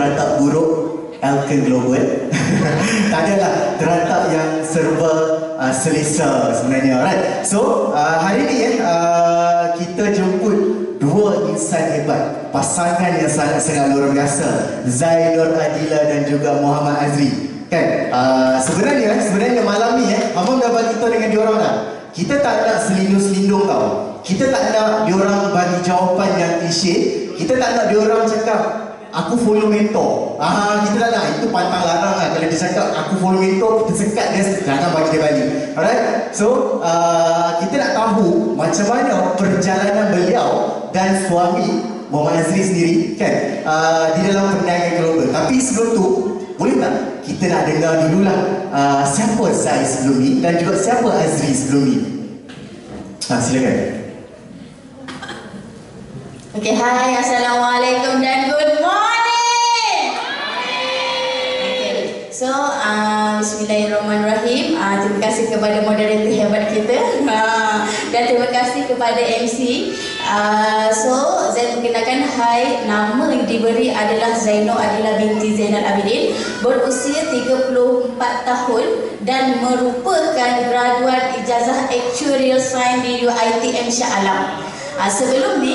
terantap buruk Elkan Global. Tak adalah terantap yang serba selesa sebenarnya, right? So hari ni kita jemput dua insan hebat, pasangan yang sangat-sangat luar biasa, Zai Nur Adila dan juga Muhammad Azri. Kan? Sebenarnya malam ni Abang dah bagi tahu dengan diorang dah. Kita tak nak selindung-selindung tau. Kita tak nak diorang bagi jawapan yang klise. Kita tak nak diorang cakap aku follow mentor. Kita tak nak. Itu pantang larang lah. Kalau dia cakap aku follow mentor, kita sekat dia, jangan bagi dia balik. Alright? So kita nak tahu macam mana perjalanan beliau dan suami Muhammad Azri sendiri kan di dalam perniagaan global. Tapi sebelum tu, boleh tak kita nak dengar dululah siapa Zai sebelum ni dan juga siapa Azri sebelum ni. Silakan. Okay, hai, assalamualaikum dan good morning. Okay, so bismillahirrahmanirrahim. Terima kasih kepada moderator hebat kita dan terima kasih kepada MC. So saya perkenalkan, hai, nama yang diberi adalah Zai Nur Adila binti Zainal Abidin, berusia 34 tahun dan merupakan graduan ijazah Actuarial Science di UiTM Shah Alam. Sebelum ni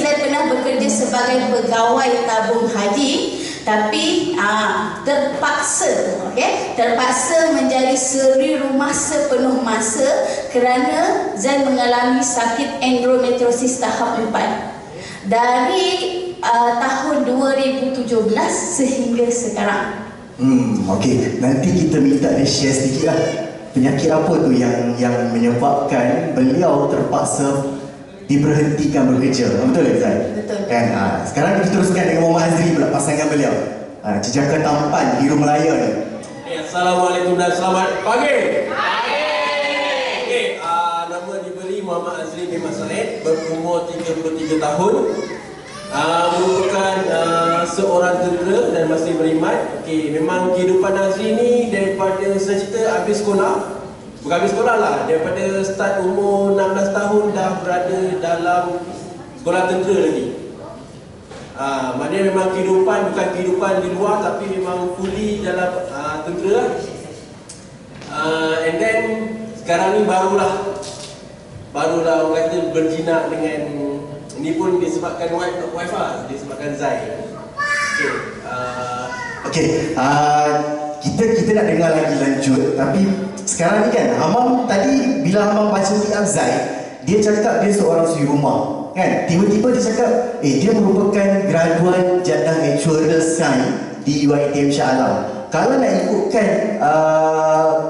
Zai pernah bekerja sebagai pegawai tabung haji, tapi terpaksa menjadi seri rumah sepenuh masa kerana Zai mengalami sakit endometriosis tahap 4 dari tahun 2017 sehingga sekarang. Okey, nanti kita minta dia share sedikit lah penyakit apa tu yang menyebabkan beliau terpaksa diberhentikan bekerja. Betul tak Zai? Betul. Kan? Sekarang kita teruskan dengan Muhammad Azri pula, pasangan beliau. Jejaka tampan Biru Melaya ni. Assalamualaikum dan selamat pagi. Okey, nama diberi Muhammad Azri bin Masaid, berumur 33 tahun. Merupakan seorang tentera dan masih beriman. Okey, memang kehidupan Azri ni daripada saya cerita habis sekolah. Bukan habis sekolah lah, daripada start umur 16 tahun dah berada dalam sekolah tentera lagi. Maknanya memang kehidupan bukan kehidupan di luar, tapi memang fully dalam tentera. And then sekarang ni barulah orang kata berjinak dengan, ini pun disebabkan wife lah, disebabkan Zai. Okay, kita nak dengar lagi lanjut. Tapi sekarang ni kan, Hamam tadi bila Hamam baca PR Zai, dia cakap dia seorang suri rumah kan. Tiba-tiba dia cakap dia merupakan graduan jabatan Actuarial Science di UiTM Shah Alam. Kalau nak ikutkan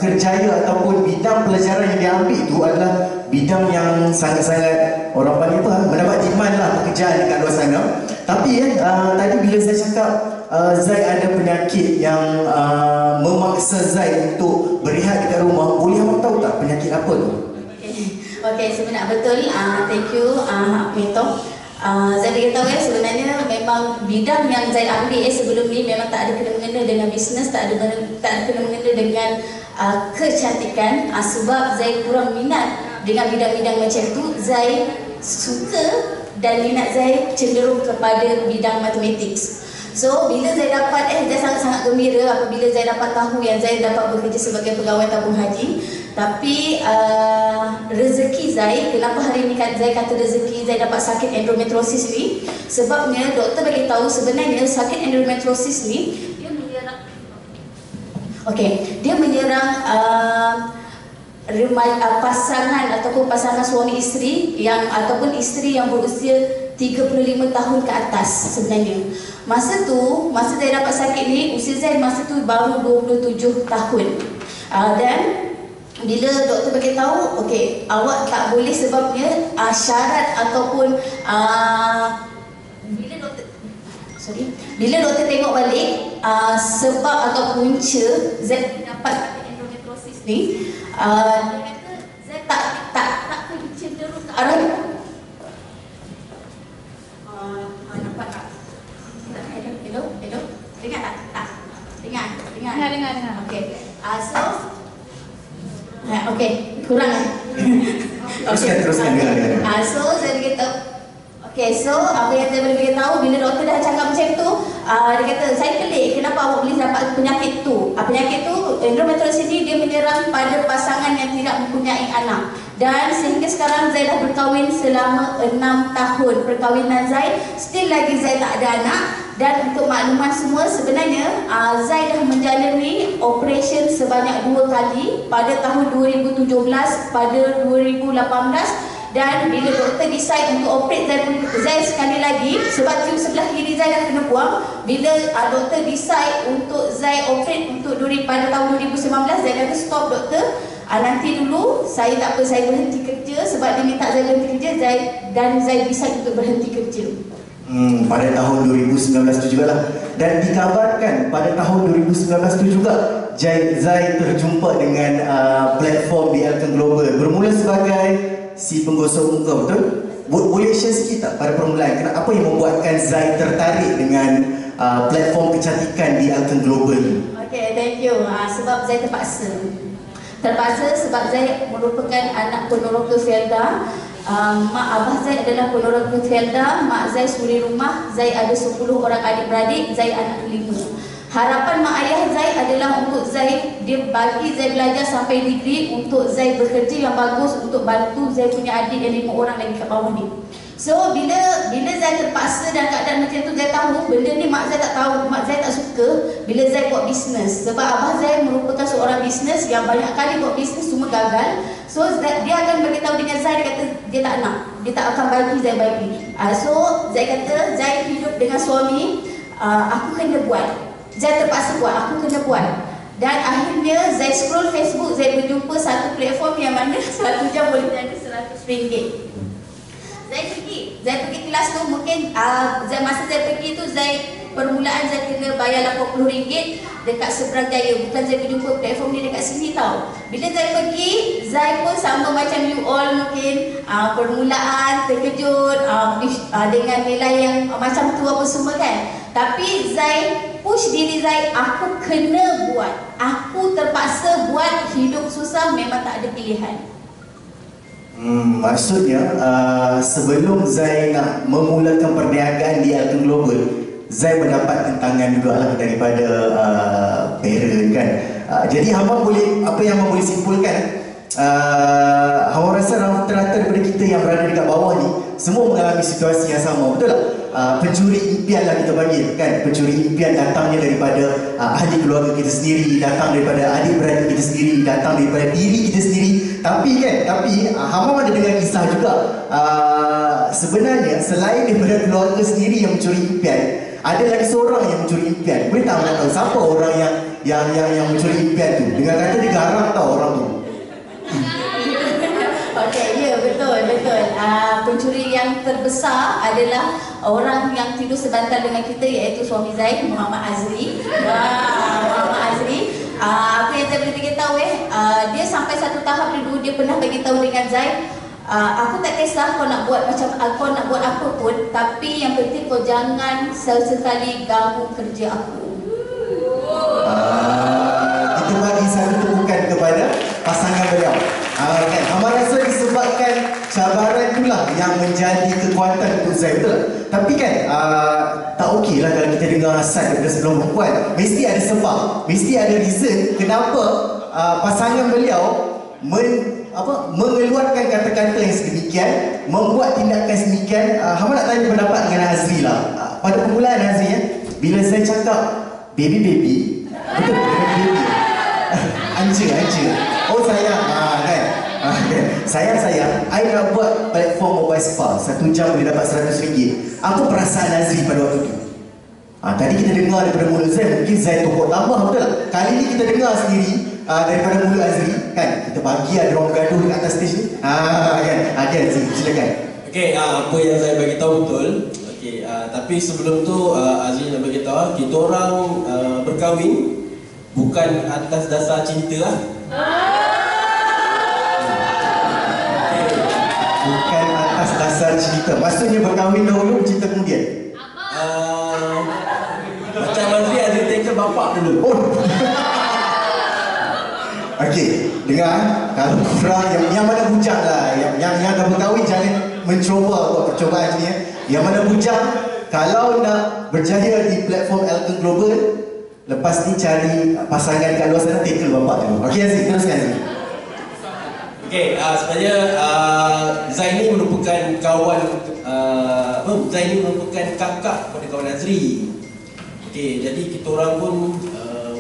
kerjaya ataupun bidang pelajaran yang dia ambil tu adalah bidang yang sangat-sangat orang panggil apa, mendapat demand lah pekerjaan dekat luar sana. Tapi tadi bila saya cakap Zai ada penyakit yang memaksa Zai untuk berehat dekat rumah, boleh abang tahu tak penyakit apa tu? Okay, sebenarnya betul. Thank you, Minto. Zai beritahu sebenarnya memang bidang yang Zai ambil sebelum ni memang tak ada kena-mengena dengan bisnes, tak ada kena-mengena dengan kecantikan. Sebab Zai kurang minat dengan bidang-bidang macam tu. Zai suka dan minat Zai cenderung kepada bidang matematik. So bila Zai dapat Zai sangat-sangat gembira apabila Zai dapat tahu yang Zai dapat bekerja sebagai pegawai tabung haji. Tapi rezeki Zai, kenapa hari ni Zai kata rezeki Zai dapat sakit endometriosis ni, sebabnya doktor bagi tahu sebenarnya sakit endometriosis ni dia menyerang dia menyerang pasangan ataupun pasangan suami isteri yang ataupun isteri yang berusia 35 tahun ke atas sebenarnya. Masa Zai dapat sakit ni, usia Zai masa tu baru 27 tahun. Dan bila doktor bagi tahu, okey, awak tak boleh sebabnya syarat ataupun bila doktor tengok balik sebab atau punca Zai dapat endometriosis ni, dia kata Zai tak cenderung ke arah nampak tak? Hello? Dengar tak? Dengar. Okey. Okey, kurang. Teruskan dengar. So saya beritahu. Okay, so apa yang saya boleh beritahu bila doktor dah cakap macam tu, dia kata, saya pelik kenapa awak boleh dapat penyakit tu. Penyakit tu, endometriosis ni dia menyerang pada pasangan yang tidak mempunyai anak. Dan sehingga sekarang Zai dah berkahwin selama 6 tahun perkahwinan Zai, still lagi Zai tak ada anak. Dan untuk makluman semua, sebenarnya Zai dah menjalani operation sebanyak 2 kali pada tahun 2017, pada 2018. Dan bila doktor decide untuk operate Zai sekali lagi, sebab tube sebelah kiri Zai dah kena buang. Bila doktor decide untuk Zai operate untuk pada tahun 2019, Zai kata stop doktor, nanti dulu saya tak apa, saya berhenti kerja. Sebab dia minta Zai berhenti kerja, dan Zai decide untuk berhenti kerja. Pada tahun 2019 tu jugalah. Dan dikabarkan pada tahun 2019 tu juga Zai terjumpa dengan platform di Elkan Global. Bermula sebagai si penggosok muka, betul? Boleh share sikit tak pada permulaan, apa yang membuatkan Zai tertarik dengan platform kecantikan di Elkan Global ni? Okay, thank you. Sebab Zai terpaksa sebab Zai merupakan anak penolong Felda. Mak abah Zai adalah penolong Felda. Mak Zai suri rumah. Zai ada 10 orang adik-beradik. Zai anak kelima. Harapan mak ayah Zai adalah untuk Zai, dia bagi Zai belajar sampai degree, untuk Zai bekerja yang bagus, untuk bantu Zai punya adik yang 5 orang lagi kat bawah ni. So bila Zai terpaksa dan keadaan macam tu, Zai tahu benda ni mak Zai tak tahu, mak Zai tak suka bila Zai buat bisnes. Sebab abah Zai merupakan seorang bisnes yang banyak kali buat bisnes semua gagal. So dia akan beritahu dengan Zai, dia kata dia tak nak, dia tak akan bagi Zai bagi. So Zai kata Zai hidup dengan suami, aku kena buat. Zai terpaksa buat, aku kena buat. Dan akhirnya Zai scroll Facebook, Zai berjumpa satu platform yang mana 1 jam boleh jadi RM100. Zai pergi kelas tu, mungkin masa Zai pergi tu, permulaan Zai kena bayar RM80 dekat Seberang Jaya. Bukan Zai berjumpa platform ni dekat sini tau. Bila Zai pergi, Zai pun sama macam you all mungkin, permulaan terkejut dengan nilai yang macam tu apa semua kan. Tapi Zai push diri Zai, aku kena buat, aku terpaksa buat. Hidup susah memang tak ada pilihan. Maksudnya sebelum Zai nak memulakan perniagaan di Elkan Global, Zai mendapat tentangan juga lah daripada parent kan. Jadi hamba boleh, apa yang hamba boleh simpulkan, hamba rasa rata-rata daripada kita yang berada dekat bawah ni semua mengalami situasi yang sama, betul tak? Pencuri impian lah kita panggil kan. Pencuri impian datangnya daripada ahli keluarga kita sendiri, datang daripada adik-beradik kita sendiri, datang daripada diri kita sendiri. Tapi hamba ada dengar kisah juga, sebenarnya selain daripada keluarga sendiri yang mencuri impian, ada lagi seorang yang mencuri impian. Boleh tak anda tahu siapa orang yang mencuri impian tu? Dengan kata dia garang tau orang tu. Okey, ya, betul. Pencuri yang terbesar adalah orang yang tidur sebantal dengan kita, iaitu suami Zai, Muhammad Azri. Muhammad Azri. Apa yang saya boleh beritahu dia sampai satu tahap dulu dia pernah beritahu dengan Zai, aku tak kisah kau nak buat macam kau nak buat apa pun, tapi yang penting kau jangan sesekali ganggu kerja aku. Kita bagi satu tepukan kepada pasangan beliau. Kan? Hamba rasa disebabkan cabaran itulah yang menjadi kekuatan untuk Zai, betul? Tapi kan tak okey lah kalau kita dengar asal daripada sebelum perempuan. Mesti ada sebab, mesti ada reason kenapa pasangan beliau mengeluarkan kata-kata yang sedemikian, membuat tindakan sedemikian. Hamba nak tanya pendapat dengan Azri lah. Pada permulaan Azri, bila saya cakap baby, betul baby, anja. Oh sayang, kan? Sayang, I nak buat platform mobile spa 1 jam boleh dapat RM100. Apa perasaan Azri pada waktu tu? Tadi kita dengar daripada mulut Zai, mungkin Zai tokok tambah, betul tak? Kali ni kita dengar sendiri daripada mulut Azri, kan? Kita bagi ada orang bergaduh dekat atas stage ni. Kan Azri, silakan. Okey, apa yang saya bagi tahu betul. Okey, tapi sebelum tu Azri nak bagi tahu, kita orang berkahwin bukan atas dasar cinta lah. Bukan atas dasar cinta. Maksudnya berkahwin dahulu, cinta kemudian. Macam Azri tengok bapak dulu. Okey, dengar, kalau korang yang mana bujang lah, yang dah berkahwin, jangan mencuba buat percubaan ni. Yang mana bujang, kalau nak berjaya di platform Elton Global, lepas ni cari pasangan kat luar sana, tackle bapak dulu. Okey Aziz, teruskan Aziz. Okey, sebenarnya Zain ni merupakan kawan, Zain ni merupakan kakak pada kawan Azri. Okey, jadi kita orang pun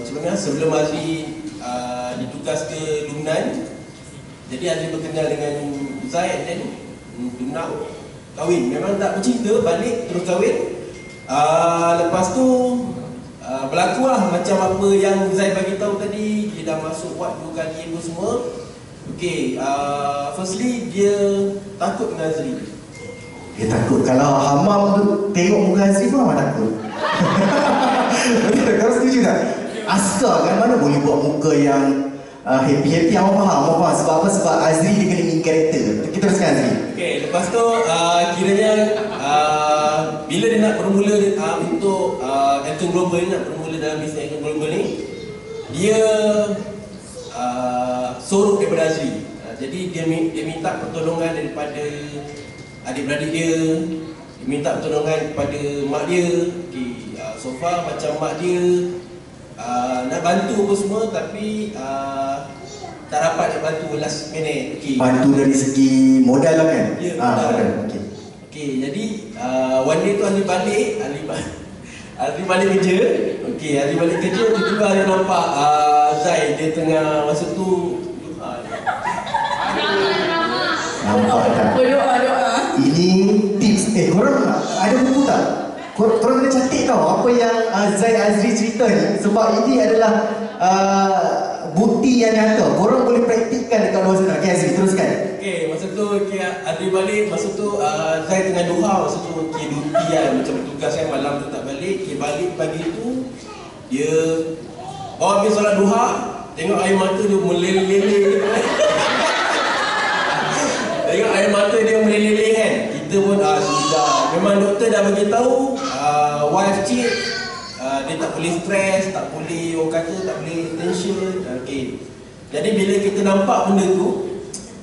sebenarnya sebelum Azri ditugas ke Lungnan, jadi Azri berkenal dengan Zain dan nak kahwin. Memang tak bercinta, balik terus kahwin. Lepas tu berlaku lah macam apa yang Zain bagi tahu tadi. Dia dah masuk ward 2 kali apa semua. Okay, firstly dia takut dengan Azri. Dia takut. Kalau Hamam tu tengok muka Azri pun Hamam takut. Betul, kau setuju tak? Askar kan mana boleh buat muka yang happy-happy. Hamam faham. Sebab apa? Sebab Azri dia kena in character. Kita teruskan Azri. Okay, lepas tu kiranya bila dia nak bermula untuk Elton Global ni, nak bermula dalam bisnes Elton Global ni, dia sorok daripada Azri. Jadi dia minta pertolongan daripada adik-beradik dia, dia minta pertolongan kepada mak dia. Okay, so far macam mak dia nak bantu apa semua, tapi tak dapat nak bantu last minute. Okay. Bantu dari segi modal lah kan? Ya, modal. Okay. Okay, jadi one day tu Azri balik kerja. Okay, Azri balik kerja, tiba-tiba Azri nampak Zain, dia tengah masa tu nampak tak? Berdoa. Ini tips. Korang ada buku tak? Korang kena catat tau apa yang Zain Azri cerita ni. Sebab ini adalah bukti yang nyata. Korang boleh praktikkan dekat luar sana. Okay Azri, teruskan. okay, masa tu Azri balik, masa tu Zain tengah duha. Masa tu duty kan, macam bertugas kan, malam tu tak balik. Balik pagi tu dia bawa habis solat duha, tengok air mata dia meleleh-leleh. Tengok air mata dia meleleh kan. Kita pun sudah. Memang doktor dah bagi tahu wife cheat, dia tak boleh stres, tak boleh, orang kata tak boleh tension. Okay. Jadi bila kita nampak benda tu,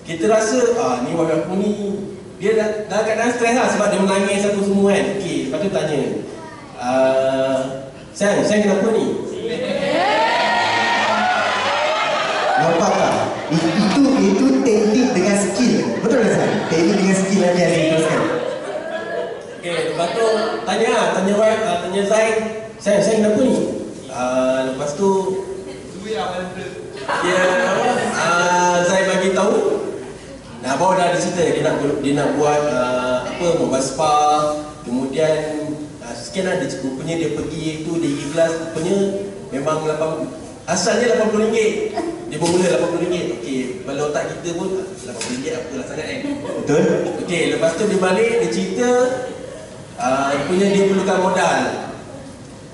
kita rasa ni wife aku ni dia dah keadaan stres lah, sebab dia menangis apa semua kan. Okay. Lepas tu tanya, sayang kenapa ni? Nampak tak? Itu teknik dengan skill. Betul tak Zain? Teknik dengan skill lagi Azri, teruskan. Okay, lepas tu tanya wife, tanya Zain, sayang kenapa ni? Lepas tu dia Zain bagi tahu. Baru dah ada cerita dia nak buat mobile spa. Kemudian sekian lah rupanya dia pergi tu, dia ikhlas. Rupanya memang asalnya RM80. Dia bermula RM80. Okey, kalau otak kita pun RM80 apalah sangat kan. Betul? Okey, lepas tu dia balik, dia cerita rupanya dia perlukan modal.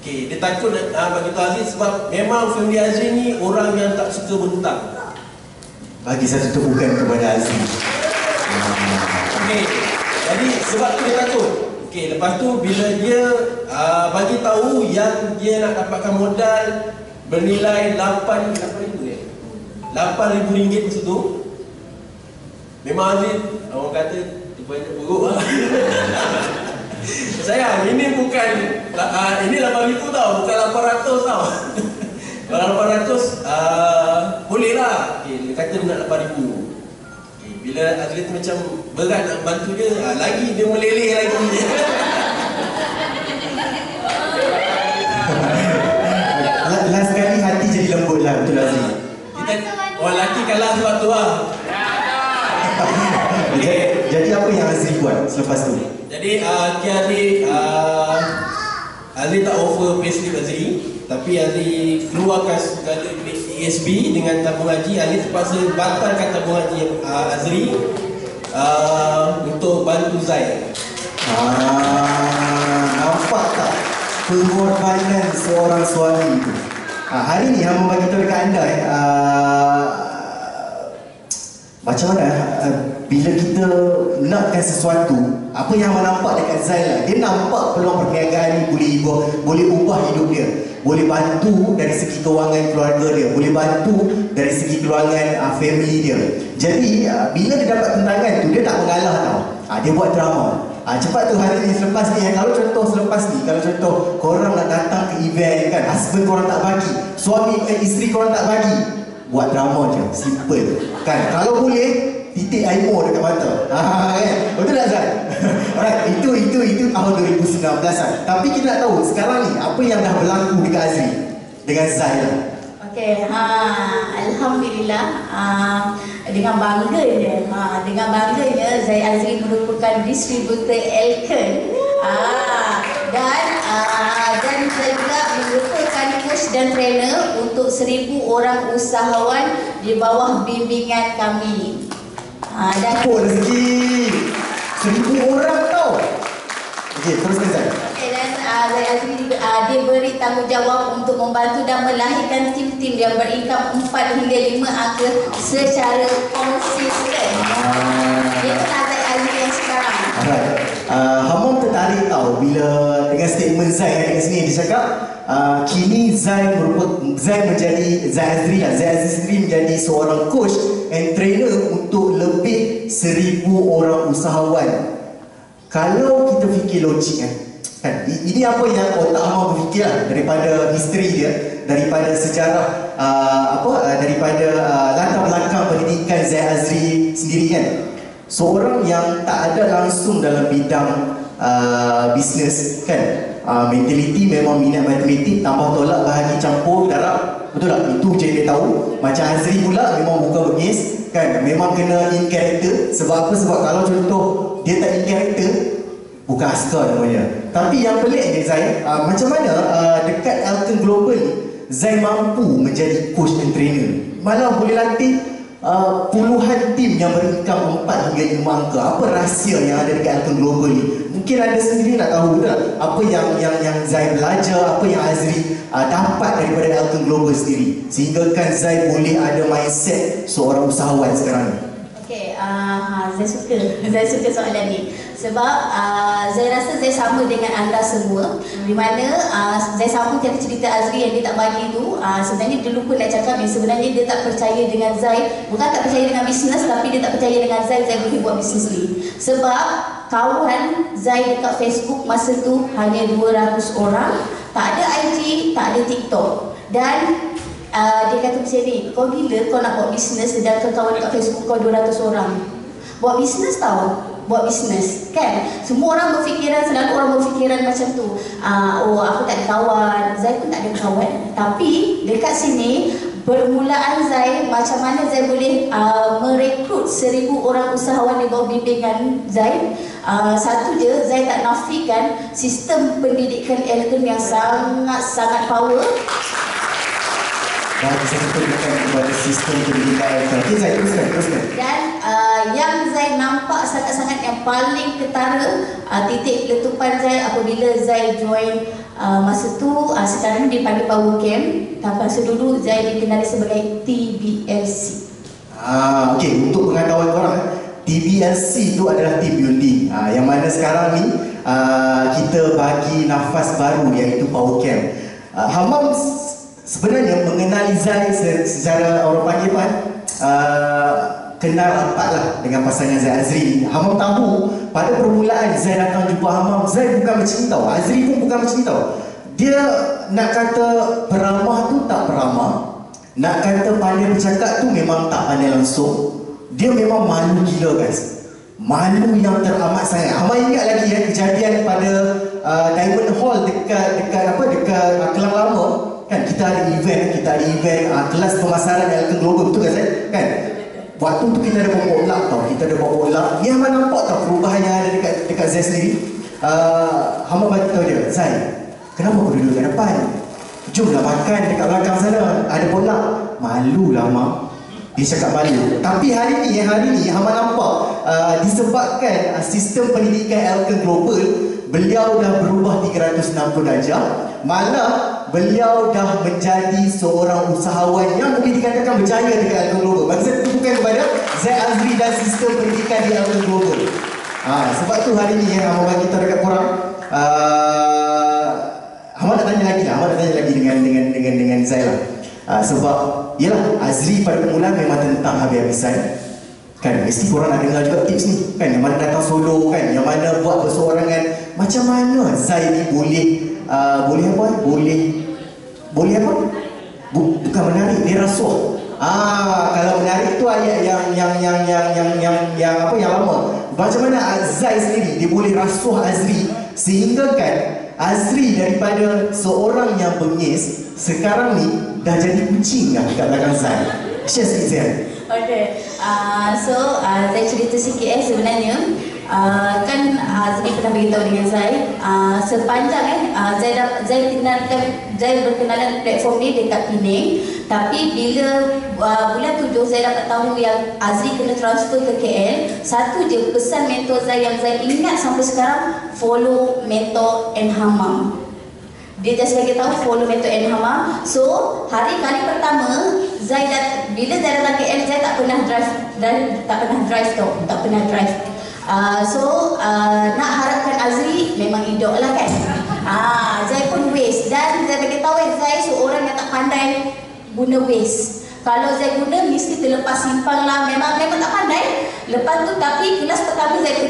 Okey, dia takut bagi tahu Aziz sebab memang family Azri ni orang yang tak suka berhutang. Bagi satu tepukan kepada Azri. Okey, jadi sebab tu dia takut. Okey, lepas tu bila dia bagi tahu yang dia nak dapatkan modal bernilai RM8,000 masa tu, memang Azri orang kata banyak buruk lah. Sayang, ini bukan ini RM8,000 tau, bukan RM800 tau. Kalau RM800 boleh lah. Okay, dia kata dia nak RM8,000. Okay, bila Azri tu macam berat nak bantu dia, lagi dia meleleh lagi. Last kali hati jadi lembut lah, betul Azri? Orang lelaki kalah sebab tu lah. Jadi apa yang Azri buat selepas tu? Jadi Azri tak offer payslip Azri, tapi Azri keluarkan segala duit ESB dengan tabung haji. Azri terpaksa batalkan tabung haji Azri untuk bantu Zain. Nampak tak pengorbanan seorang suami itu? Hari ni Hamba bagi tahu dekat anda macam mana bila kita nakkan sesuatu, apa yang Hamba nampak dekat Zain lah, dia nampak peluang perniagaan ni boleh ubah hidup dia, boleh bantu dari segi kewangan keluarga dia, boleh bantu dari segi kewangan family dia. Jadi bila dia dapat tentangan tu, dia tak mengalah tau. Dia buat drama. Cepat tu hari ni selepas ni kalau contoh selepas ni, kalau contoh korang nak datang ke event kan, husband korang tak bagi, suami isteri korang tak bagi, buat drama je, simple kan. Kalau boleh titik air mo dekat mata. Kan? Betul tak Zai? Alright, itu tahun 2019-an. Tapi kita nak tahu sekarang ni apa yang dah berlaku dekat Azri dengan Zai lah. Okey, alhamdulillah, dengan bangganya Zai Azri merupakan distributor Elken, dan saya juga merupakan coach dan trainer untuk 1,000 orang usahawan di bawah bimbingan kami. Dan rezeki 1,000 orang tau. Okey, teruskan Zai. Dan Zai Azri diberi tanggungjawab untuk membantu dan melahirkan tim-tim yang berincome 4 hingga 5 angka secara konsisten. Itulah Zai Azri yang sekarang. Alright. Hamam tertarik tau bila dengan statement Zai kat sini dia cakap kini Zai Azri sendiri menjadi seorang coach and trainer untuk lebih 1,000 orang usahawan. Kalau kita fikir logik kan, ini apa yang otak Hamam berfikir lah, daripada history dia, daripada sejarah daripada latar belakang pendidikan Zai Azri sendiri kan. Seorang yang tak ada langsung dalam bidang bisnes kan, mentaliti memang minat matematik, tambah tolak bahagi campur darab, betul tak? Itu je dia tahu. Macam Azri pula memang bukan bengis kan, memang kena in character. Sebab apa? Sebab kalau contoh dia tak in character, bukan askar namanya. Tapi yang pelik ni Zai, macam mana dekat Elken Global ni Zai mampu menjadi coach dan trainer, malah boleh latih puluhan tim yang berincome 4 hingga 5 angka. Apa rahsia yang ada dekat Elken Global ni? Mungkin anda sendiri nak tahu tak apa yang Zai belajar, apa yang Azri dapat daripada Elken Global sendiri, sehingga kan Zai boleh ada mindset seorang usahawan sekarang ni. Okey, saya suka soalan ni. Sebab saya rasa saya sama dengan anda semua, di mana saya sama dengan cerita Azri yang dia tak bagi tu. Sebenarnya dia lupa nak cakap yang sebenarnya dia tak percaya dengan Zai. Bukan tak percaya dengan bisnes, tapi dia tak percaya dengan Zai boleh buat bisnes ni. Sebab kawan Zai dekat Facebook masa tu hanya 200 orang, tak ada IG, tak ada TikTok. Dan dia kata macam ni, kau gila kau nak buat bisnes sedangkan kawan dekat Facebook kau 200 orang. Buat bisnes tau, buat bisnes kan. Semua orang berfikiran, selalu orang berfikiran macam tu. Oh aku tak ada kawan, Zai pun tak ada kawan. Tapi dekat sini permulaan Zai, macam mana Zai boleh merekrut 1,000 orang usahawan di bawah bimbingan Zai. Satu je, Zai tak nafikan sistem pendidikan Elken yang sangat-sangat power. Bisa kita kepada sistem pendidikan Elken. Okay Zai, teruskan. Dan yang Zai nampak sangat-sangat yang paling ketara, titik letupan Zai apabila Zai join masa tu, sekarang dipanggil Power Camp, tapi masa dulu Zai dikenali sebagai TBLC. Okey, untuk pengetahuan korang, TBLC itu adalah team building, yang mana sekarang ni kita bagi nafas baru iaitu Power Camp. Hamam sebenarnya mengenali Zai secara orang panggil kenal rapat lah dengan pasangan Zai Azri. Hamam tahu pada permulaan Zai datang jumpa Hamam, Zai bukan macam ni tau, Azri pun bukan macam ni tau. Dia nak kata peramah tu tak peramah, nak kata pandai bercakap tu memang tak pandai langsung. Dia memang malu gila guys, malu yang teramat sangat. Hamam ingat lagi kejadian pada Diamond Hall dekat Kelang Lama kan, kita ada event kelas pemasaran Elken Global, betul kan Zai? Kan? Waktu tu kita ada bawa bola tau, Ni Hamam nampak tau perubahan yang ada dekat Zai sendiri. Hamam bagi tahu dia, Zai, kenapa kau duduk kat depan? Jomlah makan dekat belakang sana, ada bola. Malu lah Hamam. Dia cakap malu. Tapi hari ni Hamam nampak disebabkan sistem pendidikan Elken Global, beliau dah berubah 360 darjah. Malah beliau dah menjadi seorang usahawan yang boleh dikatakan berjaya dekat Elken Global. Bagi saya tunjukkan kepada Zai Azri dan sistem pendidikan di Elken Global. Sebab tu hari ni Hamam bagi tahu dekat korang. Hamam nak tanya lagi dengan Zai lah. Sebab yalah, Azri pada permulaan memang tentang habis-habisan Kan mesti korang nak dengar juga tips ni kan, yang mana datang solo kan, yang mana buat bersorangan. Macam mana Zai ni boleh boleh apa? Boleh apa? Bukan menarik, dia rasuah. Kalau menarik tu ayat yang apa, yang lama. Macam mana Zai sendiri dia boleh rasuah Azri sehingga kan Azri daripada seorang yang bengis sekarang ni dah jadi kucing dah dekat belakang Zai. Share sikit Zai. Okay, saya cerita sikit sebenarnya. Kan Azri pernah beritahu dengan saya sepanjang saya berkenalan platform ni dekat Penang. Tapi bila bulan 7 saya dapat tahu yang Azri kena transfer ke KL, satu je pesan mentor saya yang saya ingat sampai sekarang, follow mentor and Hamam. Dia just bagi tahu follow mentor and Hamam. So kali pertama bila saya datang KL, saya tak pernah drive. Nak harapkan Azri memang idol lah kan. Saya pun waste, dan saya bagi tahu saya seorang yang tak pandai guna waste. Kalau saya guna mesti terlepas simpang lah, memang tak pandai. Lepas tu tapi kelas pertama saya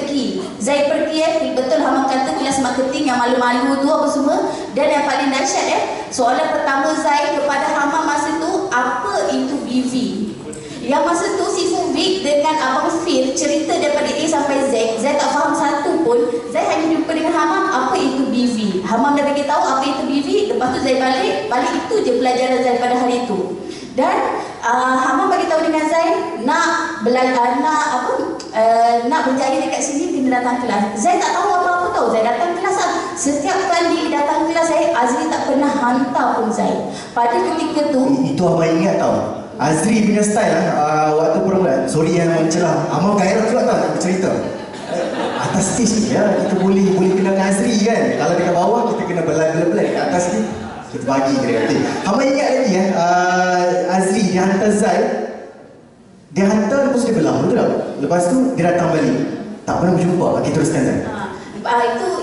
pergi betul Hamam kata kelas marketing yang malu-malu tu apa semua. Dan yang paling dahsyat soalan pertama saya kepada Hamam masa tu, apa itu BV? Yang masa tu si Fubik dengan Abang Fir cerita daripada A sampai Z, saya tak faham satu pun. Saya hanya jumpa dengan Hamam, apa itu BV. Hamam dah bagi tahu apa itu BV. Lepas tu saya balik itu je pelajaran saya pada hari itu. Dan Hamam bagi tahu dengan saya, nak belajar, nak berjaya dekat sini kena datang kelas. Saya tak tahu apa-apa tahu. Saya datang kelas lah. Setiap kali datang kelas saya, Azri tak pernah hantar pun saya. Pada ketika tu, itu Abang ingat tau, Azri punya style waktu permulaan. Sorry yang mencelah, Abang gairah juga tau nak bercerita. Atas stage ni kita boleh kenalkan Azri kan. Kalau dekat bawah kita kena belah-belah, dekat atas ni kita bagi kreatif. Abang ingat lagi Azri dia hantar Zai, dia hantar lepas tu dia belah, betul tak? Lepas tu dia datang balik, tak pernah berjumpa. Kita teruskan Zai.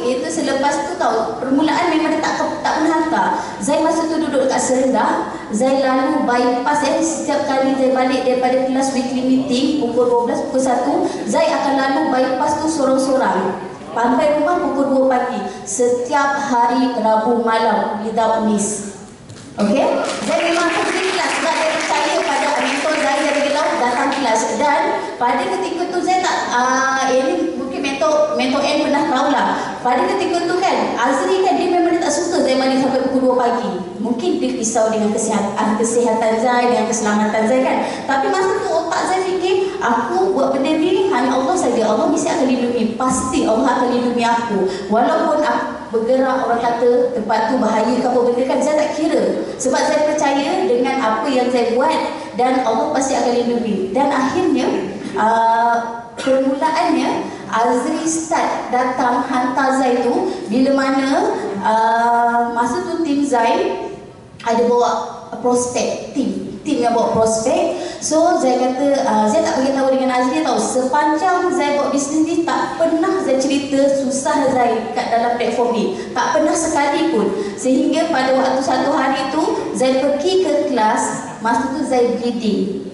Itu selepas tu tahu, permulaan memang dia tak pernah hantar. Zai masa tu duduk dekat Serendah. Zai lalu bypass setiap kali Zai balik daripada kelas weekly meeting pukul 12, pukul 1, Zai akan lalu bypass tu sorang-sorang sampai rumah pukul 2 pagi setiap hari Rabu malam without miss. Okay? Zai memang pergi kelas sebab dia percaya pada mentor Zai yang dia datang kelas. Dan pada ketika tu Zai tak ini mungkin mentor N pernah tahulah. Pada ketika tu kan Azri kan dia memang tak suka Zai balik sampai pukul 2 pagi. Mungkin dia risau dengan kesihatan Zai, dengan keselamatan Zai kan. Tapi masa tu otak Zai fikir, aku buat benda ni hanya Allah saja. Allah mesti akan lindungi. Pasti Allah akan lindungi aku. Walaupun aku bergerak, orang kata tempat tu bahaya ke apa benda kan, saya tak kira. Sebab saya percaya dengan apa yang saya buat dan Allah pasti akan lindungi. Dan akhirnya permulaannya Azri start datang hantar Zai tu bila mana masa tu tim Zai ada bawa prospek, tim yang bawa prospek. So Zai kata Zai tak beritahu dengan Azri tahu, sepanjang Zai buat bisnes ni tak pernah Zai cerita susah Zai kat dalam platform ni, tak pernah sekali pun. Sehingga pada waktu satu hari tu Zai pergi ke kelas, masa tu Zai bleeding.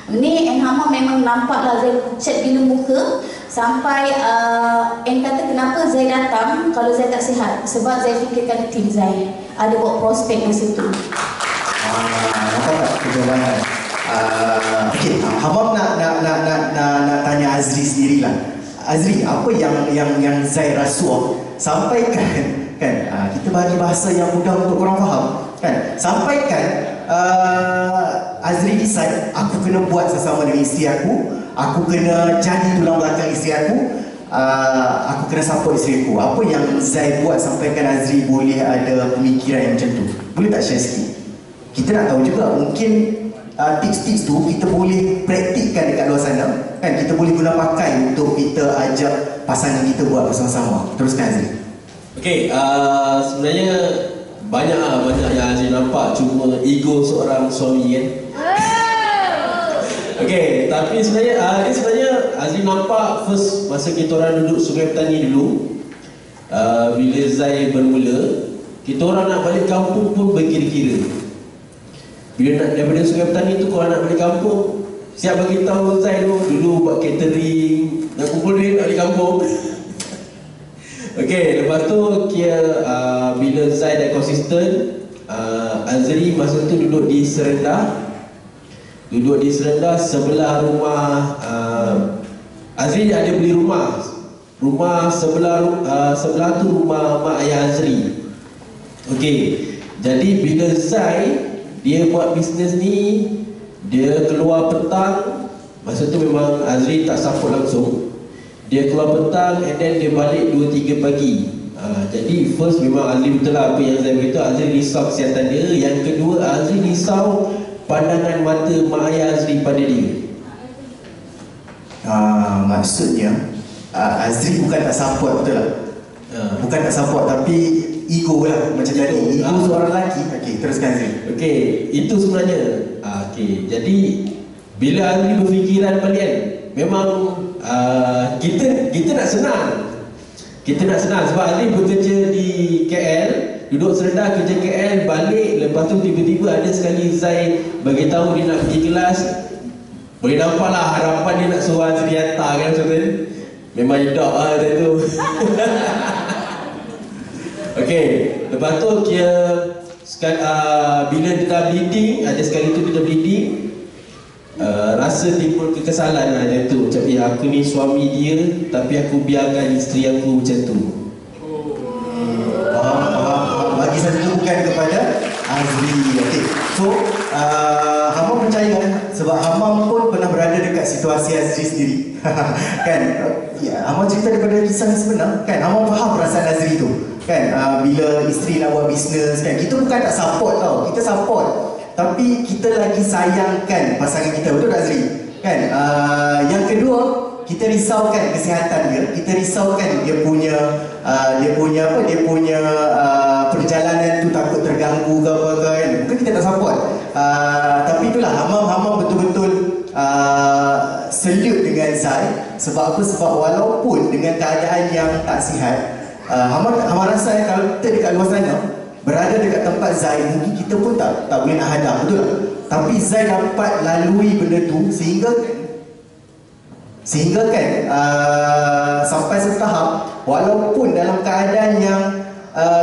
Ni Hamam memang nampaklah Zai pucat gila muka. Sampai N kata kenapa Zai datang kalau Zai tak sihat. Sebab Zai fikirkan tim Zai ada buat prospek masa tu. Nampak tak kejawapan? Okey, Hamam nak tanya Azri sendirilah. Azri, apa yang Zai rasuah sampaikan kan? Kita bagi bahasa yang mudah untuk korang faham kan? Sampaikan Azri decide, aku kena buat sesama dengan isteri aku kena jadi tulang belakang isteri aku kena support isteri aku. Apa yang Zai buat sampaikan Azri boleh ada pemikiran yang macam tu? Boleh tak share sikit? Kita nak tahu juga, mungkin tips-tips tu kita boleh praktikkan dekat luar sana kan? Kita boleh guna pakai untuk kita ajak pasangan kita buat bersama-sama. Teruskan Azri. Okay, sebenarnya banyak yang Azri nampak cuma ego seorang suami kan. Okay, tapi sebenarnya Azri nampak first masa kita orang duduk Sungai Petani dulu, bila Zai bermula, kita orang nak balik kampung pun berkira-kira. Bila nak daripada Sungai Petani tu, kalau nak balik kampung siap bagi tahu Zai dulu buat catering, nak kumpul duit nak di kampung. Okey, lepas tu bila Zai dah konsisten, Azri masa tu duduk di Serendah. Sebelah rumah Azri ada beli rumah sebelah tu rumah mak ayah Azri. Okey, jadi bila Zai dia buat bisnes ni, dia keluar petang. Masa tu memang Azri tak support langsung. Dia keluar petang and then dia balik 2-3 pagi. Jadi first memang Azri betul lah apa yang saya beritahu, Azri risau kesihatan dia. Yang kedua, Azri risau pandangan mata mak ayah Azri pada dia. Maksudnya Azri bukan tak support, betul lah. Bukan tak support tapi ego lah macam tadi. Ego seorang lelaki. Okey, teruskan Azri. Okey, itu sebenarnya. Okey, jadi bila Azri berfikiran balik kan, memang kita nak senang. Sebab Azri bekerja di KL, duduk Serendah kerja KL, balik, lepas tu tiba-tiba ada sekali Zai bagi tahu dia nak pergi kelas. Boleh nampak lah harapan dia nak suruh Azri hantar kan macam tu. Memang hidup lah macam tu. Okey, lepas tu bila dia dah bleeding, ada sekali tu kita bleeding, rasa timbul kekesalan lah macam tu. Macam aku ni suami dia tapi aku biarkan isteri aku macam tu. Bagi satu bukan kepada Azri. Okey. So Hama percaya sebab Hama pun pernah berada dekat situasi Azri sendiri. Kan? Ya, Hama cerita daripada kisah yang sebenar. Kan? Hama faham perasaan Azri tu. Kan? Bila isteri nak buat bisnes kan, kita bukan tak support tau. Kita support. Tapi kita lagi sayangkan pasangan kita, betul tak Azri? Kan? Yang kedua, kita risaukan kesihatan dia, kita risaukan dia punya perjalanan tu takut terganggu ke apa kan. Bukan kita tak support. Tapi itulah Hama betul-betul salute dengan Zai. Sebab apa? Sebab walaupun dengan keadaan yang tak sihat, Hama rasa kalau kita dekat luar sana berada dekat tempat Zai, mungkin kita pun tak boleh nak hadap, betul tak? Tapi Zai dapat lalui benda tu sehingga kan sampai setahap, walaupun dalam keadaan yang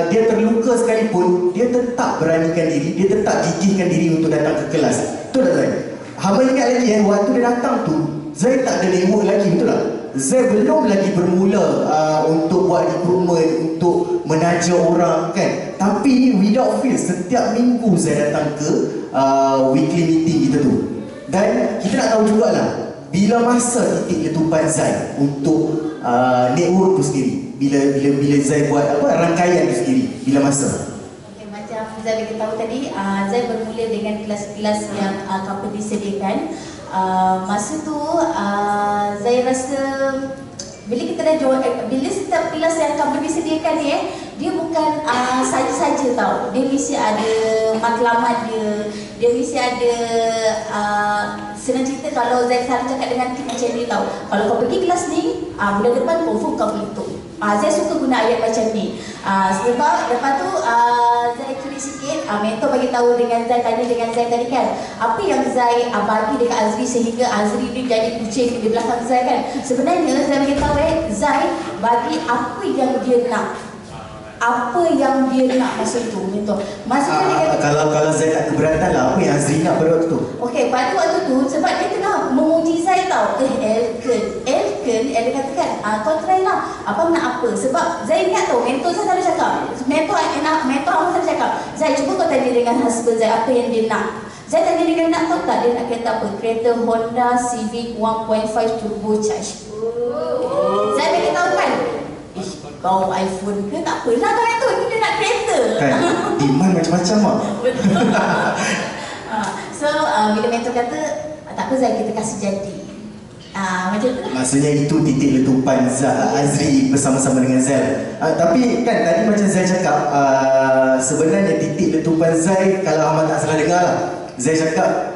dia terluka sekalipun, dia tetap beranikan diri, dia tetap gigihkan diri untuk datang ke kelas. Betul tak Zai? Hamba ingat lagi waktu dia datang tu, Zai tak ada network lagi, betul tak? Zai belum lagi bermula untuk buat recruitment, untuk menaja orang kan. Tapi without fail, setiap minggu Zai datang ke weekly meeting kita tu. Dan kita nak tahu jugalah, bila masa titik letupan Zai untuk network tu sendiri. Bila Zai buat rangkaian tu sendiri, bila masa? Okay, macam Zai bagi tahu tadi, Zai bermula dengan kelas-kelas yang company sediakan. Masa tu Zai rasa bila setiap kelas yang company sediakan ni dia bukan saja-saja tau. Dia mesti ada matlamat dia mesti ada senang cerita. Kalau Zai selalu cakap dengan tim macam ni tau, kalau kau pergi kelas ni, bulan depan confirm kau boleh tu. Zai suka guna ayat macam ni. Sebab lepas tu Zai curi sikit, mentor bagi tahu dengan Zai, tanya dengan Zai tadi kan, apa yang Zai bagi dekat Azri sehingga Azri ni jadi kucing di belakang Zai kan. Sebenarnya Zai bagi tahu Zai bagi apa yang dia nak. Apa yang dia nak masa tu, mentor. Masa dia kalau Zai tak keberatan lah, apa yang Azri nak pada waktu tu? Okey, pada waktu tu sebab dia tengah memuji Zai tau. Elken dia katakan, kau try lah, abang nak apa. Sebab Zai ingat tau, mentor Zai selalu cakap, mentor abang selalu cakap, Zai cuba kau tanya dengan husband Zai apa yang dia nak. Zai tanya dia nak tahu tak dia nak kereta apa? Kereta Honda Civic 1.5 turbo charge. Zai bagi tahu kan, kau iPhone ke tak apalah kau yang tu, dia nak kereta kan, demand macam-macam lah. Betul. So bila mentor kata tak apa Zai, kita kasih jadi, macam tu lah. Maksudnya itu titik letupan Azri bersama-sama dengan Zai. Tapi kan tadi macam Zai cakap, sebenarnya titik letupan Zai, kalau Ahmad tak salah dengar lah, Zai cakap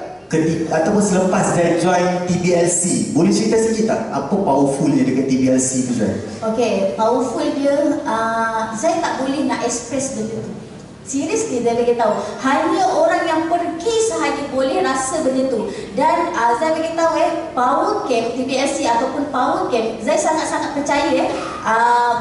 ataupun selepas Zai join TBLC. Boleh cerita sikit tak apa powerfulnya dekat TBLC tu Zai? Okay, powerful dia, Zai tak boleh nak express benda tu. Seriously, saya beritahu, hanya orang yang pergi sahaja boleh rasa benda tu. Dan saya beritahu Power Camp TBSC ataupun Power Camp, saya sangat-sangat percaya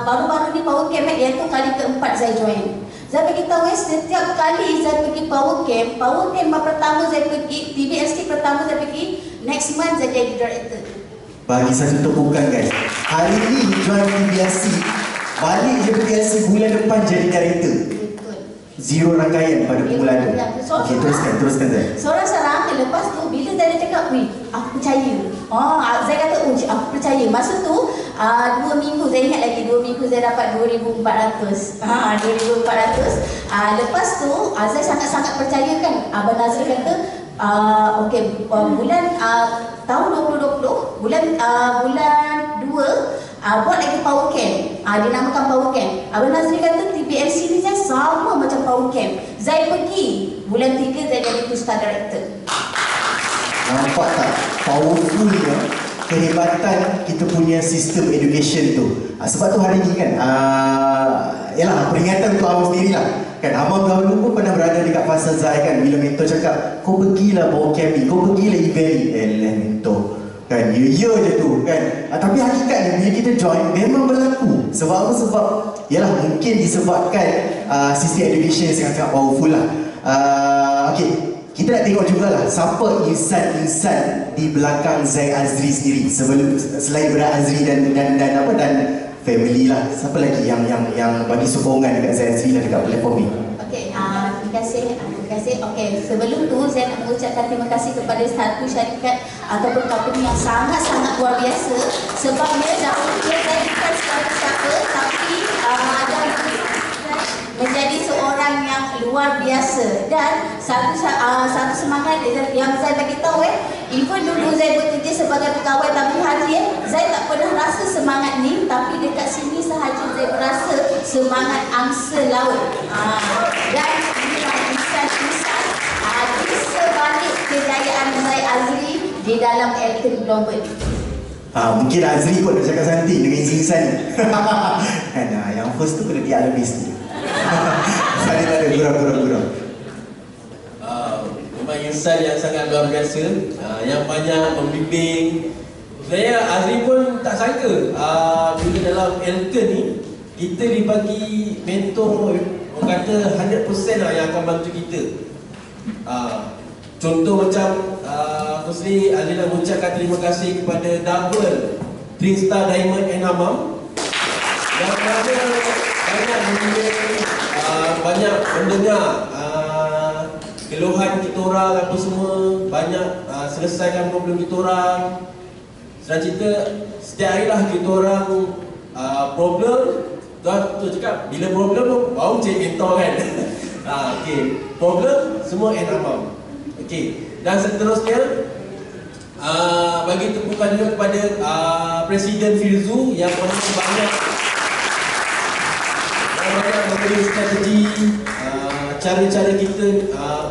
baru-baru ni Power Camp iaitu kali keempat saya join. Saya beritahu setiap kali saya pergi Power Camp pertama saya pergi, TBSC pertama saya pergi, next month saya jadi director. Bagi satu tepukan guys. Hari ni join TBSC, balik je TBSC bulan depan jadi director. Zero rangkaian pada permulaan tu. Okey, teruskan saya. Seorang-seorang lepas tu bila saya cakap, "Wih, aku percaya." Saya kata, "Oh, aku percaya." Masa tu 2 minggu, saya ingat lagi 2 minggu saya dapat 2,400. 2,400. Lepas tu saya sangat-sangat percaya kan. Abang Nazri kata, okey, bulan tahun 2020, bulan 2 buat lagi Power Camp. Dinamakan Power Camp. Abang Nazri kata TBSC ni saya sama macam Power Camp. Saya pergi bulan 3 saya jadi Two-Star Director. Nampak tak powerfulnya kehebatan kita punya sistem education tu. Sebab tu hari ni kan yalah peringatan untuk abang sendiri lah. Kan abang dahulu pun pernah berada dekat fasa Zai kan, bila mentor cakap kau pergilah Power Camp ni, kau pergilah event ni. Mentor kan, ya je tu kan. Tapi hakikatnya bila kita join memang berlaku. Sebab apa? Sebab yalah mungkin disebabkan sistem education yang sangat-sangat powerful lah. Okay, kita nak tengok jugalah siapa insan-insan di belakang Zai Azri sendiri selain Berat Azri dan family lah. Siapa lagi yang bagi sokongan dekat Zai Azri dan dekat platform ni? Okey, terima kasih. Okey, sebelum tu saya nak mengucapkan terima kasih kepada satu syarikat ataupun company yang sangat-sangat luar biasa. Sebabnya dahulu dia saya bukan siapa-siapa, tapi ada menjadi seorang yang luar biasa. Dan satu semangat yang saya bagi tahu even dulu saya bekerja sebagai pegawai tabung haji saya tak pernah rasa semangat ni, tapi dekat sini sahaja saya berasa semangat angsa laut. Dan inilah insan-insan di sebalik kejayaan Zai Azri di dalam Elton Global. Mungkin Azri pun nak cakap something dengan insan ni. Kan yang first tu kena dialami sendiri. Saya tak ada gurau-gurau. Memang insan yang sangat luar biasa, yang banyak membimbing. Saya Azri pun tak sangka bila dalam Elton ni kita dibagi mentor, orang kata 100% lah yang akan bantu kita. Contoh macam firstly Azri nak mengucapkan terima kasih kepada Double 3-Star Diamond and Hamam yang banyak mendengar keluhan kita orang apa semua, banyak selesaikan problem kita orang. Senang cerita, setiap hari lah kita orang problem, tu cakap bila problem baru cek mentor kan. Okay, problem semua enamam. Okay, dan seterusnya bagi tepukan juga kepada Presiden Firzu yang banyak memberi strategi cara-cara kita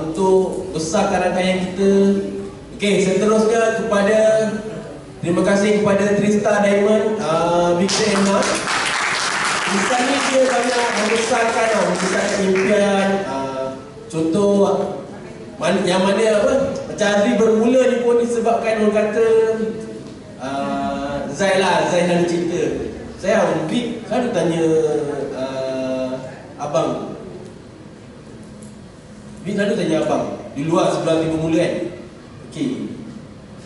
untuk besarkan rangkaian kita. Okay, seterusnya terima kasih kepada 3-Star Diamond Victor Emma. Insan ni dia banyak membesarkan impian. Contoh yang mana macam Azri bermula ni pun disebabkan orang kata Zai lalu cerita. Saya Vic selalu tanya abang. Vic selalu tanya abang di luar sebelum dia bermula kan. Okey,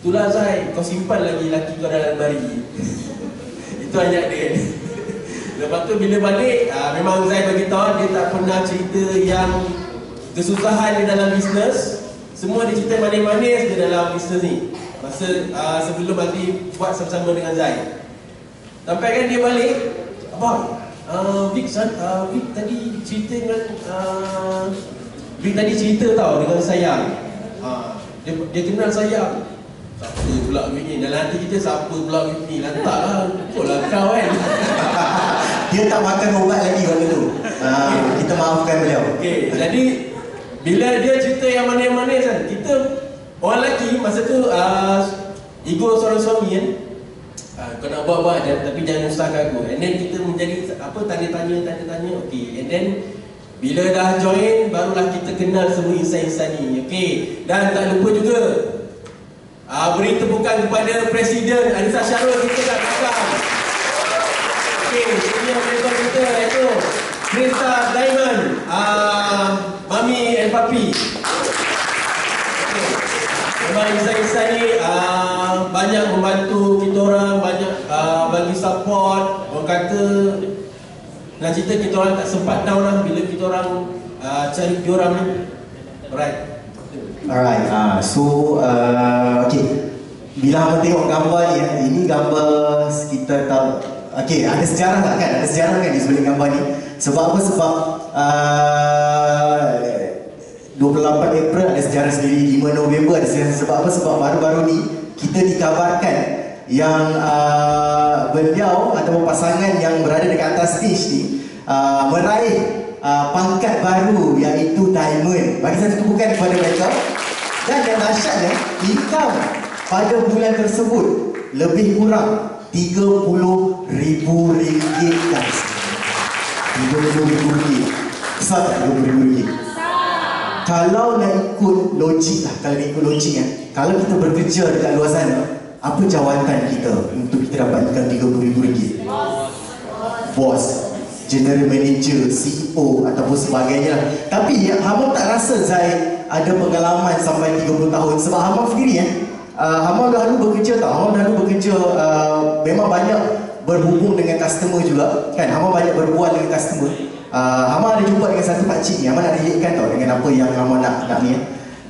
itulah Zai, kau simpan lagi laki kau dalam lemari. Itu ayat dia kan. Lepas tu bila balik memang Zai beritahu dia tak pernah cerita yang kesusahan dia dalam bisnes. Semua dia cerita manis-manis dia dalam bisnes ni. Masa sebelum Azri buat sama-sama dengan Zai. Sampai kan dia balik, abang, Vic tadi cerita dengan Vic tadi cerita tau dengan sayang. Dia kenal sayang. Siapa pula Vic ni? Dalam hati kita siapa pula Vic ni? Lantaklah, lah kau kan. Dia tak makan ubat lagi waktu tu. Kita maafkan beliau. Okay, jadi bila dia cerita yang manis-manis kan, kita orang lelaki masa tu ego seorang suami kan, kau nak buat-buat tapi jangan usahkan aku. And then kita menjadi tanya-tanya. Okay, and then Bila dah join, barulah kita kenal semua insan-insan ni. Okey. Dan tak lupa juga beri tepukan kepada Presiden Anissa Syarul kita kat belakang. Okey, ini yang mentor kita iaitu Krista Diamond, Mami and Papi. Okey. Memang insan-insan ni banyak membantu kita orang, banyak bagi support. Orang kata nak cerita kita orang tak sempat down lah bila kita orang cari dia orang ni. Alright, okay. Bila abang tengok gambar ni, ini gambar kita tahu. Okay, ada sejarah tak kan? Ada sejarah kan di sebalik gambar ni? Sebab apa? Sebab 28 April ada sejarah sendiri, 5 November ada sejarah. Sebab apa? Sebab baru-baru ni kita dikabarkan yang beliau ataupun pasangan yang berada dekat atas stage ni meraih pangkat baru iaitu Diamond. Bagi satu tepukan kepada mereka. Dan yang dahsyatnya, income pada bulan tersebut lebih kurang RM30,000 guys. RM30,000. Besar tak RM30,000? Kalau nak ikut logik lah, kalau kita bekerja dekat luar sana, apa jawatan kita untuk kita dapatkan RM30,000? Bos, general manager, CEO ataupun sebagainya. Tapi hamba tak rasa Zai ada pengalaman sampai 30 tahun. Sebab hamba sendiri hamba dahulu bekerja memang banyak berhubung dengan customer juga kan. Hamba banyak berbual dengan customer. Hamba ada jumpa dengan satu pakcik ni. Hamba nak relatekan tau dengan apa yang hamba nak ni.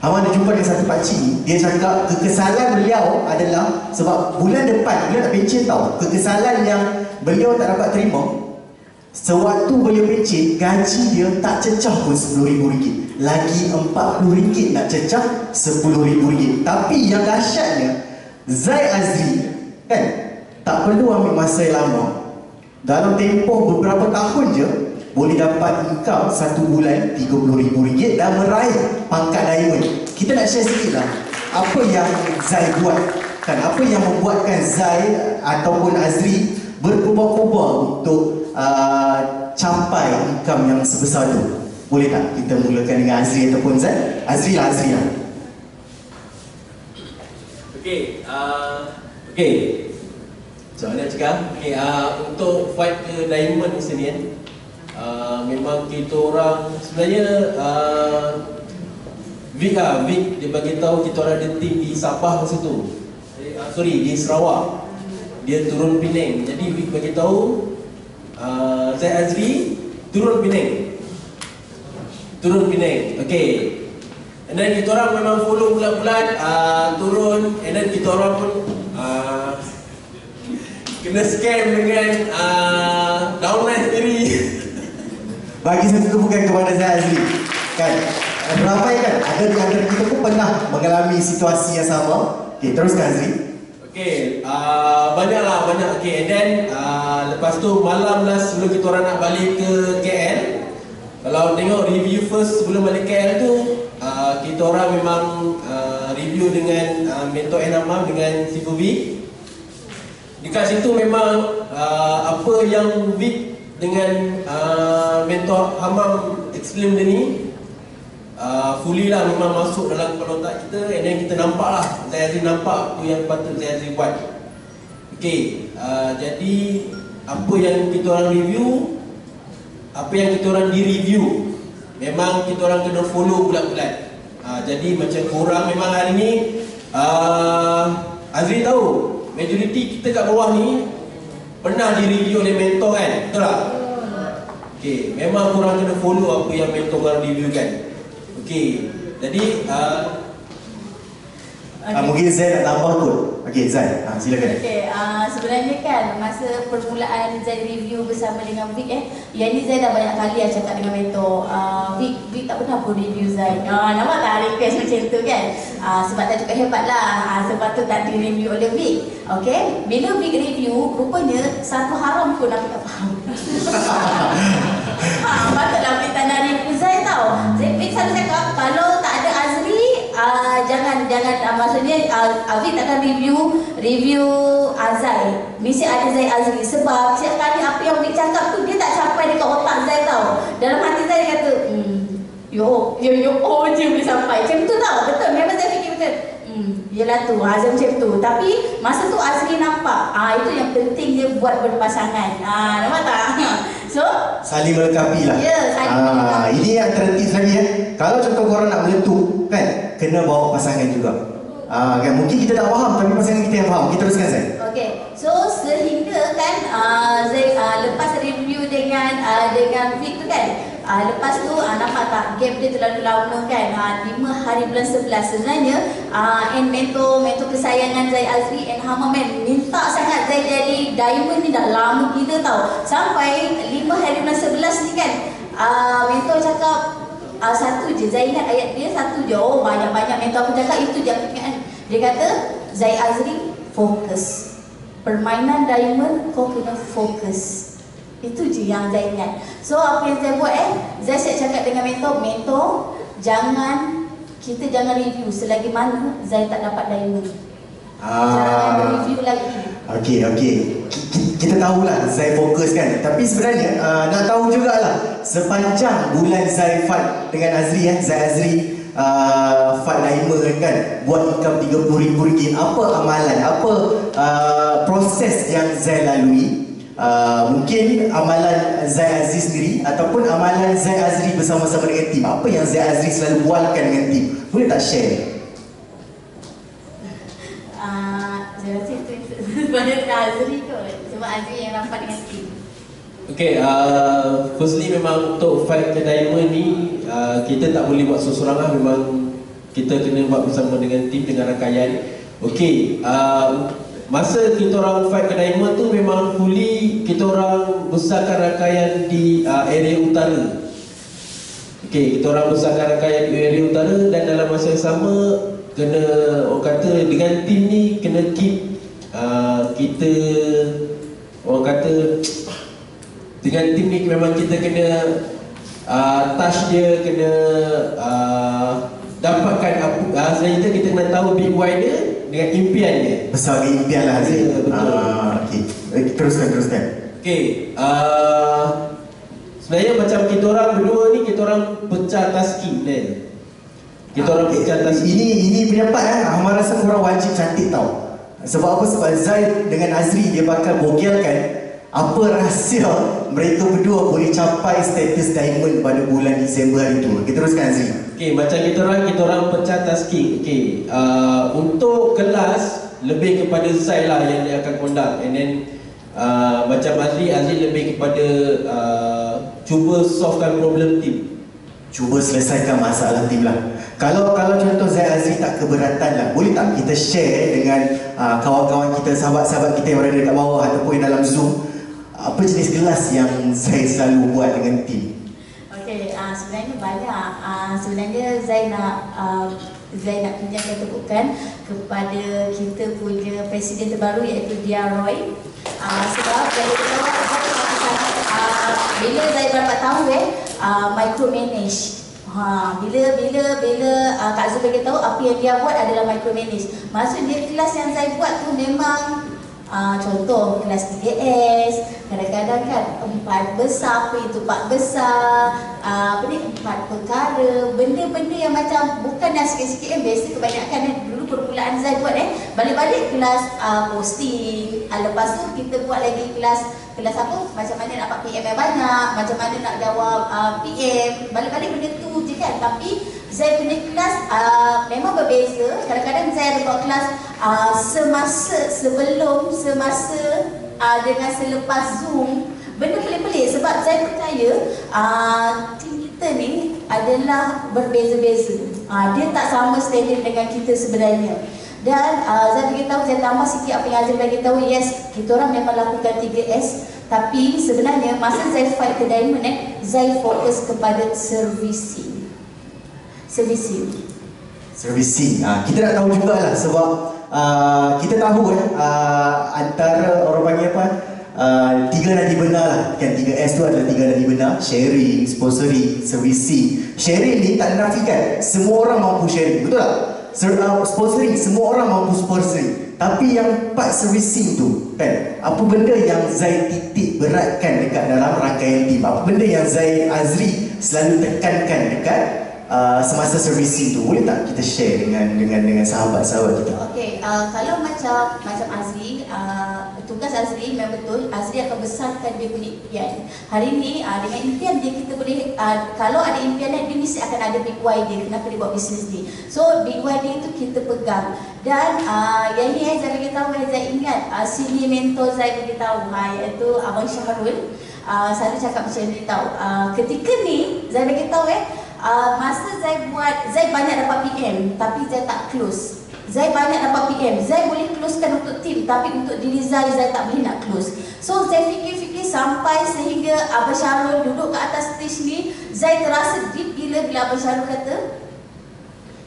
Hamba ada jumpa dengan satu pakcik ni. Dia cakap kekesalan beliau adalah sebab bulan depan beliau nak pencen tau. Kekesalan yang beliau tak dapat terima, sewaktu beliau pencen, gaji dia tak cecah pun RM10,000. Lagi RM40 nak cecah RM10,000. Tapi yang dahsyatnya, Zai Azri kan, tak perlu ambil masa yang lama. Dalam tempoh beberapa tahun je boleh dapat income satu bulan RM30,000 dan meraih pangkat Diamond. Kita nak share sikit lah apa yang Zai buat kan, apa yang membuatkan Zai ataupun Azri berkobar-kobar untuk capai income yang sebesar tu. Boleh tak kita mulakan dengan Azri ataupun Zai? Azri lah. Okey, macam mana cakap? Okey, untuk fight ke Diamond ni sendiri memang kita orang sebenarnya Vic dia bagi tahu kita orang ada tim di Sabah masa tu. Di Sarawak. Dia turun Penang. Jadi Vic bagi tahu Zai Azri turun Penang. Okey. And then kita orang memang follow bulan-bulan turun, and then kita orang pun kena scam dengan downline sendiri. Bagi satu tepukan kepada Zai Azri kan, ramai kan, ada di antara kita pun pernah mengalami situasi yang sama. Okay, teruskan Azri. Okay, banyak. Okay, and then lepas tu malam lah sebelum kita orang nak balik ke KL, kalau tengok review first sebelum balik KL tu, kita orang memang review dengan mentor Enamam dengan Sifu Vic. Dekat situ memang apa yang Vic dengan mentor Hamam explain dia ni fully lah memang masuk dalam kepala otak kita, and then kita nampak lah, Zai Azri nampak tu yang patut Zai Azri buat. Okay, jadi apa yang kita orang review, apa yang kita orang di-review, memang kita orang kena follow bulat-bulat. Jadi macam korang memang hari ni Azri tahu majoriti kita kat bawah ni pernah di-review oleh mentor kan, betul tak? Okay, memang korang kena follow apa yang mentor korang review kan. Okay, jadi mungkin Zai nak tambah kot. Okay Zai, silakan. Okay, sebenarnya kan masa permulaan Zai review bersama dengan Vic yang ni Zai dah banyak kali cakap dengan mentor. Vic tak pernah pun review Zai. Nampak tak request macam tu kan? Sebab tak cukup hebat lah, sebab tu tak di review oleh Vic. Okay, bila Vic review, rupanya satu haram pun aku tak faham. Patutlah Vic tak nak review Zai tau. Vic selalu cakap kalau tak ada Azri, jangan maksudnya Vic takkan review Zai. Mesti ada Zai Azri. Sebab setiap kali apa yang Vic cakap tu dia tak capai sampai dekat otak Zai tau. Dalam hati Zai kata, yo je boleh sampai. Macam tu tau, betul. Memang Zai fikir betul. Yelah tu, Zai macam tu. Tapi masa tu Azri nampak, itu yang penting dia buat berpasangan. Nampak tak? So, saling melengkapi lah. Ya, saling melengkapi. Ini yang tertips lagi ya. Kalau contoh korang nak meletup kan, kena bawa pasangan juga. Kan mungkin kita tak faham tapi pasangan kita yang faham. Kita teruskan Zai. Okay, so sehingga kan Zai lepas review dengan Vic tu kan, lepas tu nampak tak gap dia terlalu lama kan, 5 hari bulan 11 sebenarnya. And mentor kesayangan Zai Azri and Hamaman minta sangat Zai jadi diamond ni dah lama gila tau. Sampai 5 hari bulan 11 ni kan, mentor cakap satu je, Zai ingat ayat dia satu je. Banyak-banyak mentor aku cakap itu je aku ingat. Dia kata, Zai Azri fokus. Permainan diamond kau kena fokus. Itu je yang Zai ingat. So apa yang Zai buat Zai siap cakap dengan mentor, kita jangan review selagi mana Zai tak dapat diamond. Jangan review lagi. Okey. Kita tahulah Zai fokus kan. Tapi sebenarnya nak tahu jugalah sepanjang bulan Zai fight dengan Azri Zai Azri fight diamond kan, buat income RM30,000. Apa amalan, apa proses yang Zai lalui? Mungkin amalan Zai Azri sendiri ataupun amalan Zai Azri bersama-sama dengan tim. Apa yang Zai Azri selalu buatkan dengan tim? Boleh tak share? Saya rasa itu sebenarnya Azri kot. Sebab Azri yang rapat dengan tim. Okay, firstly memang untuk fight ke diamond ni kita tak boleh buat seorang lah. Memang kita kena buat bersama dengan tim, dengan rangkaian. Okay, masa kita orang fight ke diamond tu memang fully kita orang besarkan rangkaian di area utara. Okay, kita orang besarkan rangkaian di area utara dan dalam masa yang sama kena, orang kata dengan tim ni kena keep kita, orang kata dengan tim ni memang kita kena touch dia, kena dapatkan apa kita kena tahu big why dia dengan impian dia. Besar impian lah Azri. Betul. Okay. Teruskan. Okay, sebenarnya macam kita orang berdua ni, kita orang pecah tasking kan. Kita orang pecah tasking. Ini pendapat Ahmad rasa korang wajib cantik tau. Sebab apa? Sebab Zai dengan Azri dia bakal bogelkan apa rahsia mereka berdua boleh capai status diamond pada bulan Disember hari tu. Kita teruskan Azri. Okay, macam kita orang pecah tasking. Okay, untuk kelas lebih kepada Zai lah yang dia akan conduct. And then macam Azri lebih kepada cuba solvekan problem team. Cuba selesaikan masalah tim lah. Kalau contoh Zai Azri tak keberatan lah, boleh tak kita share dengan kawan-kawan kita, sahabat-sahabat kita yang berada dekat bawah ataupun yang dalam Zoom, apa jenis kelas yang Zai selalu buat dengan tim? Okey, sebenarnya banyak. Sebenarnya Zai nak pinjamkan tepukan kepada kita punya presiden terbaru iaitu Dia Roy. Sebab Zai tahu bila Zai berapa tahu micromanage. Bila Kak Zul bagi tahu apa yang dia buat adalah micromanage. Maksud dia kelas yang Zai buat tu memang contoh kelas 3S, kadang-kadang kan 4 besar, apa itu 4 besar, 4 perkara, benda-benda yang macam bukan dah sikit-sikit yang biasa kebanyakan dulu permulaan Zai buat balik-balik kelas posting, lepas tu kita buat lagi kelas apa, macam mana nak dapat PM yang banyak, macam mana nak jawab PM, balik-balik benda tu je kan. Tapi Zai punya kelas memang berbeza. Kadang-kadang Zai ada buat kelas semasa sebelum, semasa dengan selepas Zoom. Benda pelik-pelik sebab Zai percaya tim kita ni adalah berbeza-beza. Dia tak sama standard dengan kita sebenarnya. Dan Zai beritahu, Zai tambah sikit apa yang Azri beritahu. Yes, kita orang memang lakukan 3S. Tapi sebenarnya masa Zai fight ke diamond Zai fokus kepada servicing. Kita nak tahu jugalah sebab kita tahu antara orang panggil apa, 3 nadi benar lah kan. 3S tu adalah 3 nadi benar: sharing, sponsoring, servicing. Sharing ni tak dinafikan semua orang mampu sharing, betul tak? Sponsoring, semua orang mampu sponsoring. Tapi yang part servicing tu kan, apa benda yang Zai titik beratkan dekat dalam rangkaian tim? Apa benda yang Zai Azri selalu tekankan dekat semasa servicing tu? Boleh tak kita share dengan sahabat-sahabat kita? Okey, kalau macam Azri, tugas Azri memang betul. Azri akan besarkan dia punya impian. Hari ni dengan impian dia kita boleh, kalau ada impian dia mesti akan ada big why dia. Kenapa dia buat bisnes ni? So big why dia tu kita pegang. Dan yang ni Zai beritahu, Zai ingat senior mentor Zai beritahu, iaitu Abang Syahrul. Selalu cakap macam ni tahu. Ketika ni Zai beritahu masa Zai banyak dapat PM tapi Zai tak close. Zai banyak dapat PM, Zai boleh closekan untuk tim, tapi untuk diri Zai tak boleh nak close. So Zai fikir-fikir sampai sehingga Abang Syahrul duduk ke atas stage ni. Zai terasa deep gila bila Abang Syahrul kata,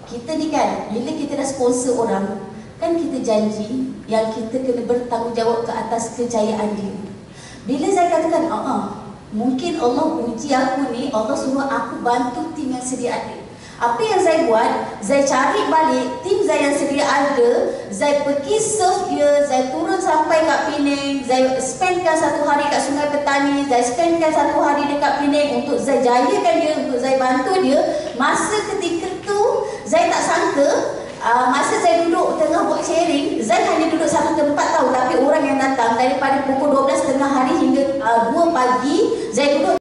kita ni kan, bila kita dah sponsor orang, kan kita janji yang kita kena bertanggungjawab ke atas kejayaan dia. Bila Zai katakan, mungkin Allah uji aku ni, Allah suruh aku bantu tim yang sedia ada. Apa yang Zai buat, Zai cari balik tim Zai yang sedia ada, Zai pergi serve dia, Zai turun sampai kat Penang, Zai spendkan 1 hari kat Sungai Petani, Zai spendkan 1 hari dekat Penang untuk Zai jayakan dia, untuk Zai bantu dia. Masa ketika tu, Zai tak sangka, masa Zai duduk tengah buat sharing, Zai hanya duduk satu tempat tahu, tapi orang yang datang daripada pukul 12 tengah hari hingga 2 pagi, Zai duduk